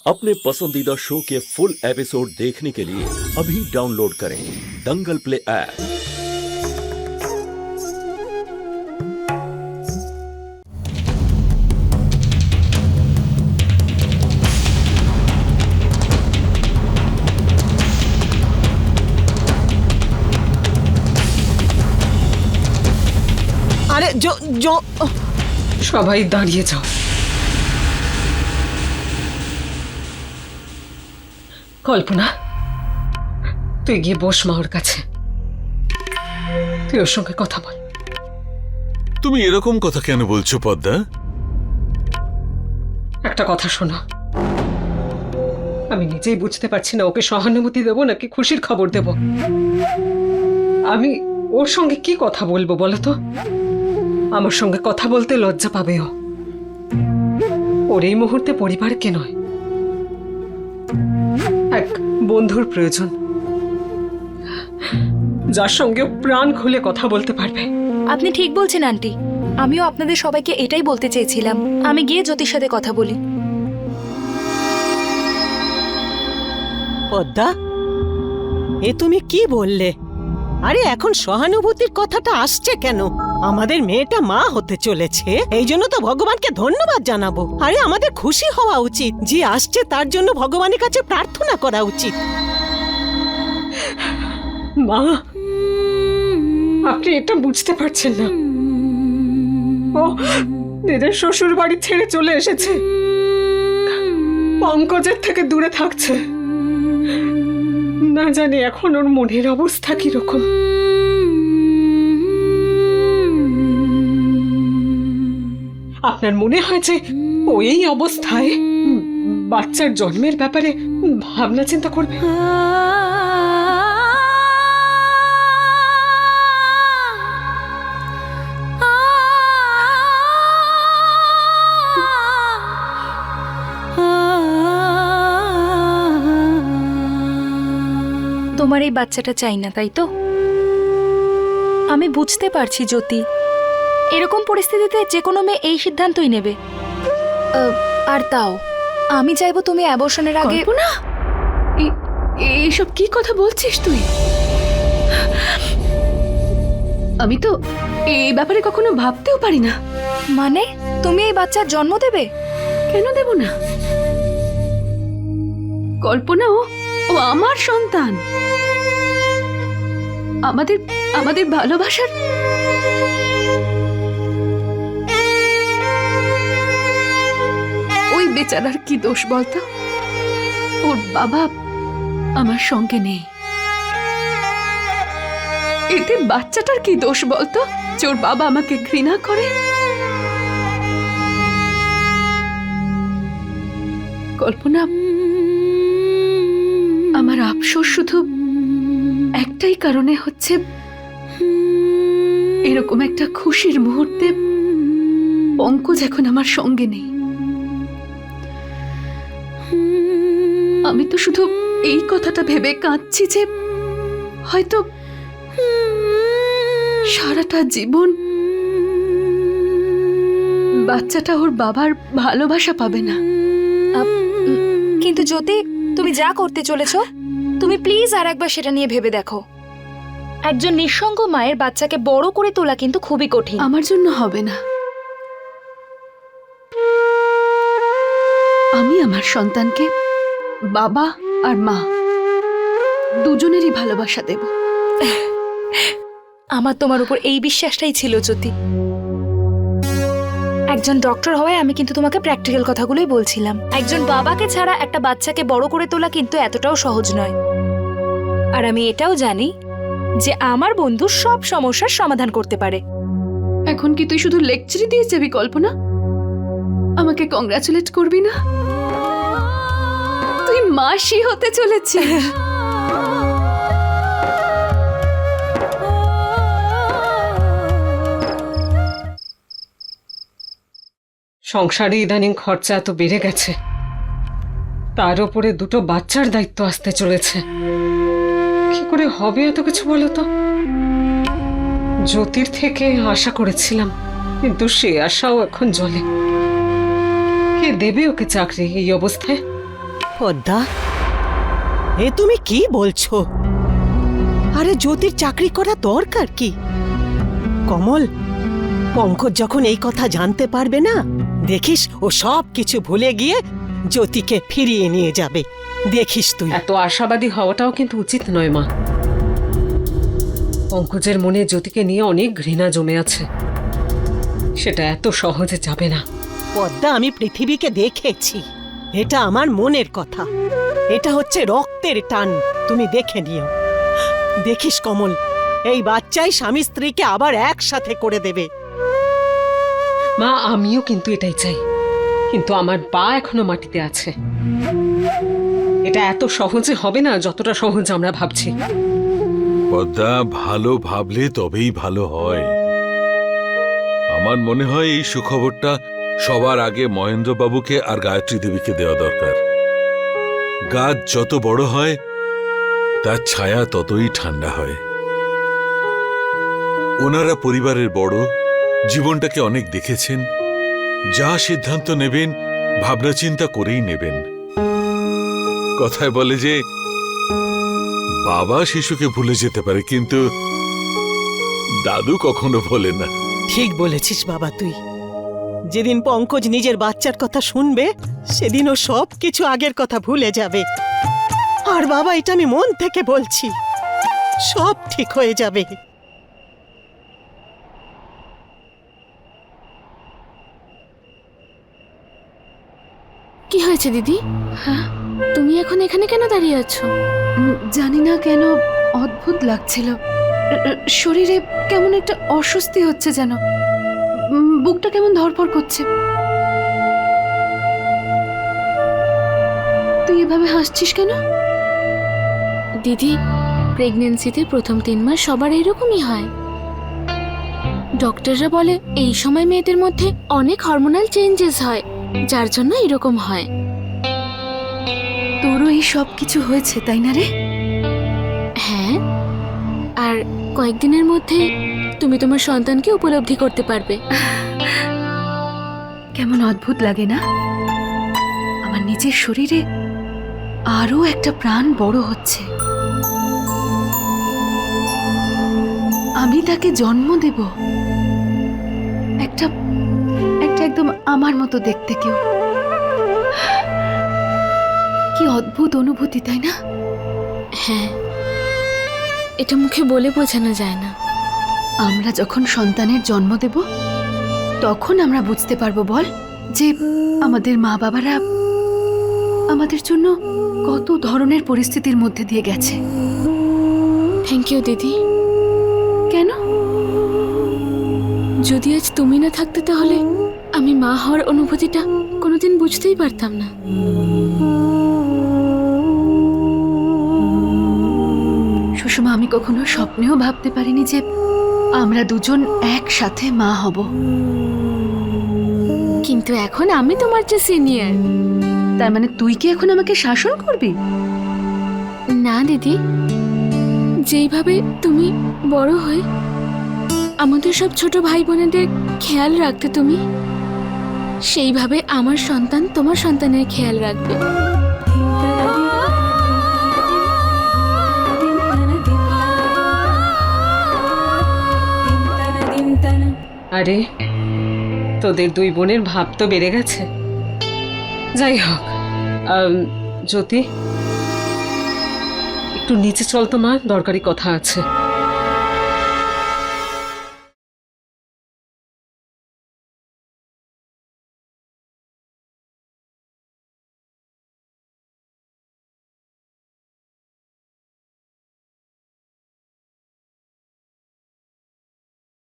अपने पसंदीदा शो के फुल एपिसोड देखने के लिए अभी डाउनलोड करें दंगल प्ले ऐप। अरे जो जो সবাই দাঁড়িয়ে যাও। কল্পনা, তুই গিয়ে বস মা ওর কাছে, তুই ওর সঙ্গে কথা বল। তুমি এরকম কথা কেন বলছো পদ্মা? একটা কথা শোনো, আমি নিজেই বুঝতে পারছি না ওকে সহানুভূতি দেবো নাকি খুশির খবর দেব। আমি ওর সঙ্গে কি কথা বলবো বলো তো? আমার সঙ্গে কথা বলতে লজ্জা পাবে ও। ওর এই মুহূর্তে পরিবারকে নয়, এক বন্ধুর প্রয়োজন, যার সঙ্গে প্রাণ খুলে কথা বলতে পারবে। আপনি ঠিক বলছেন আন্টি, আমিও আপনাদের সবাইকে এটাই বলতে চেয়েছিলাম। আমি গিয়ে জ্যোতির সাথে কথা বলি। পদ্মা, এ তুমি কি বললে? আরে এখন সহানুভূতির কথাটা আসছে কেন? আমাদের মেয়েটা মা হতে চলেছে, এই জন্য তো ভগবানকে ধন্যবাদ জানাবো। আরে আমাদের খুশি হওয়া উচিত, যে আসছে তার জন্য ভগবানের কাছে প্রার্থনা করা উচিত। মা, আপনি এটা বুঝতে পারছেন না। ও নিজের শ্বশুর বাড়ি ছেড়ে চলে এসেছে, পঙ্কজের থেকে দূরে থাকছে। না জানি এখন ওর মনের অবস্থা কিরকম। আপনার মনে হয় যে ও এই অবস্থায় বাচ্চার জন্মের ব্যাপারে ভাবনা চিন্তা করবে? তোমার এই বাচ্চাটা চাই না, তাই তো? আমি বুঝতে পারছি জ্যোতি, এরকম পরিস্থিতিতে যে কোনো মেয়ে এই সিদ্ধান্তই নেবে। আর তাও আমি চাইবো তুমি অ্যাবর্শনের আগে। না, এইসব কি কথা বলছিস তুই? আমি তো এই ব্যাপারে কখনো ভাবতেও পারি না। মানে তুমি এই বাচ্চার জন্ম দেবে? কেন দেব না? কল্পনা, ও আমার সন্তান, আমাদের আমাদের ভালোবাসার। ওই বেচারার কি দোষ বলতো? ওর বাবা আমার সঙ্গে নেই, এতে বাচ্চাটার কি দোষ বলতো যে ওর বাবা আমাকে ঘৃণা করে? কল্পনা, আমার আফসোস শুধু একটাই কারণে হচ্ছে, এরকম একটা খুশির মুহূর্তে পঙ্কজ এখন আমার সঙ্গে নেই। আমি তো শুধু এই কথাটা ভেবে কাঁদছি যে হয়তো সারাটা জীবন বাচ্চাটা ওর বাবার ভালোবাসা পাবে না। কিন্তু জ্যোতি, তুমি যা করতে চলেছো, তুমি প্লিজ আর একবার সেটা নিয়ে ভেবে দেখো। একজন নিঃসঙ্গ মায়ের বাচ্চাকে বড় করে তোলা কিন্তু খুবই কঠিন। আমার জন্য হবে না। আমি আমার সন্তানকে বাবা আর মা দুজনেরই ভালোবাসা দেব। আমার তোমার উপর এই বিশ্বাসটাই ছিল জ্যোতি। একজন ডক্টর হওয়ায় আমি কিন্তু তোমাকে প্র্যাকটিক্যাল কথাগুলোই বলছিলাম। একজন বাবাকে ছাড়া একটা বাচ্চাকে বড় করে তোলা কিন্তু এতটাও সহজ নয়। আর আমি এটাও জানি যে আমার বন্ধু সব সমস্যার সমাধান করতে পারে। এখন কি তুই শুধু লেকচারই দিয়ে যাবি কল্পনা? আমাকে কংগ্রাচুলেট করবি না? তুই মাসি হতে চলেছিস। সংসারে ইদানিং খরচা এত বেড়ে গেছে, তার উপরে দুটো বাচ্চার দায়িত্ব আসতে চলেছে। কি করে হবে এত কিছু বলো তো? জ্যোতির থেকে আশা করেছিলাম, কিন্তু সে আশাও এখন জলে। কে দেবে ওকে চাকরি এই অবস্থায়? পদ্মা, এ তুমি কি বলছো? আরে জ্যোতির চাকরি করা দরকার কি? কমল, পঙ্কজ যখন এই কথা জানতে পারবে না, দেখিস ও সব কিছু ভুলে গিয়ে জ্যোতিকে ফিরিয়ে নিয়ে যাবে। দেখিস তুই। এত আশাবাদী হওয়াটাও কিন্তু উচিত নয় মা। পঙ্কজের মনে জ্যোতিকে নিয়ে অনেক ঘৃণা জমে আছে, সেটা এত সহজে যাবে না। পদ্মা, আমি পৃথিবীকে দেখেছি, এটা আমার মনের কথা, এটা হচ্ছে রক্তের টান। তুমি দেখে নিও। দেখিস কমল, এই বাচ্চাই স্বামী স্ত্রীকে আবার একসাথে করে দেবে। মা, আমিও কিন্তু এটাই চাই, কিন্তু আমার পা এখনো মাটিতে আছে। এটা এত সহজে হবে না যতটা সহজ আমরা ভাবছি। পদ্মা, ভালো ভাবলে তবেই ভালো হয়। আমার মনে হয় এই সুখবরটা সবার আগে মহেন্দ্রবাবুকে আর গায়ত্রী দেবীকে দেওয়া দরকার। গাছ যত বড় হয় তার ছায়া ততই ঠান্ডা হয়। ওনারা পরিবারের বড়, জীবনটাকে অনেক দেখেছেন। যা সিদ্ধান্ত নেবেন ভাবনা চিন্তা করেই নেবেন। কথায় বলে যে বাবা শিশুকে ভুলে যেতে পারে, কিন্তু দাদু কখনো ভোলে না। ঠিক বলেছিস বাবা তুই। যেদিন পঙ্কজ নিজের বাচ্চার কথা শুনবে, সেদিন ও সব কিছু আগের কথা ভুলে যাবে। আর বাবা, এটা আমি মন থেকে বলছি, সব ঠিক হয়ে যাবে। কি হয়েছে দিদি? হ্যাঁ, তুমি এখন এখানে কেন দাঁড়িয়ে আছো? জানি না কেন অদ্ভুত লাগছিল। শরীরে কেমন একটা অস্বস্তি হচ্ছে, যেন বুকটা কেমন ধড়ফড় করছে। তুই এভাবে হাসছিস কেন? দিদি, প্রেগন্যান্সিতে প্রথম 3 মাস সবার এরকমই হয়। ডক্টররা বলে এই সময় মেয়েদের মধ্যে অনেক হরমোনাল চেঞ্জেস হয়, যার জন্য এরকম হয়। তোরও এই সব কিছু হয়েছে, তাই না রে? হ্যাঁ, আর কয়েকদিনের মধ্যে তুমি তোমার সন্তানকে উপলব্ধি করতে পারবে। কেমন অদ্ভুত লাগে না? আমার নিজের শরীরে আরো একটা প্রাণ বড় হচ্ছে। আমি তাকে জন্ম দেব, একটা একদম আমার মতো দেখতে কেউ। কি অদ্ভুত অনুভূতি, তাই না? হ্যাঁ, এটা মুখে বলে বোঝানো যায় না। আমরা যখন সন্তানের জন্ম দেব, তখন আমরা বুঝতে পারবো বল, যে আমাদের মা বাবারা আমাদের জন্য কত ধরনের পরিস্থিতির মধ্যে দিয়ে গেছে। থ্যাংক ইউ দিদি। কেন? যদি আজ তুমি না থাকতে, তাহলে আমি মা হওয়ার অনুভূতিটা কোনোদিন বুঝতেই পারতাম না। সুষমা, আমি কখনো স্বপ্নেও ভাবতে পারিনি যে আমরা দুজন একসাথে মা হব। কিন্তু এখন আমি তোমার চেয়ে সিনিয়র। তার মানে তুই কি এখন আমাকে শাসন করবি? না দিদি, যেইভাবে তুমি বড় হয়ে আমাদের সব ছোট ভাই বোনেদের খেয়াল রাখতে তুমি, সেইভাবে আমার সন্তান তোমার সন্তানের খেয়াল রাখবে। আরে, তোদের 2 বোনের ভাব তো বেড়ে গেছে। যাই হোক, জ্যোতি, একটু নিচে চল তো মা, দরকারি কথা আছে।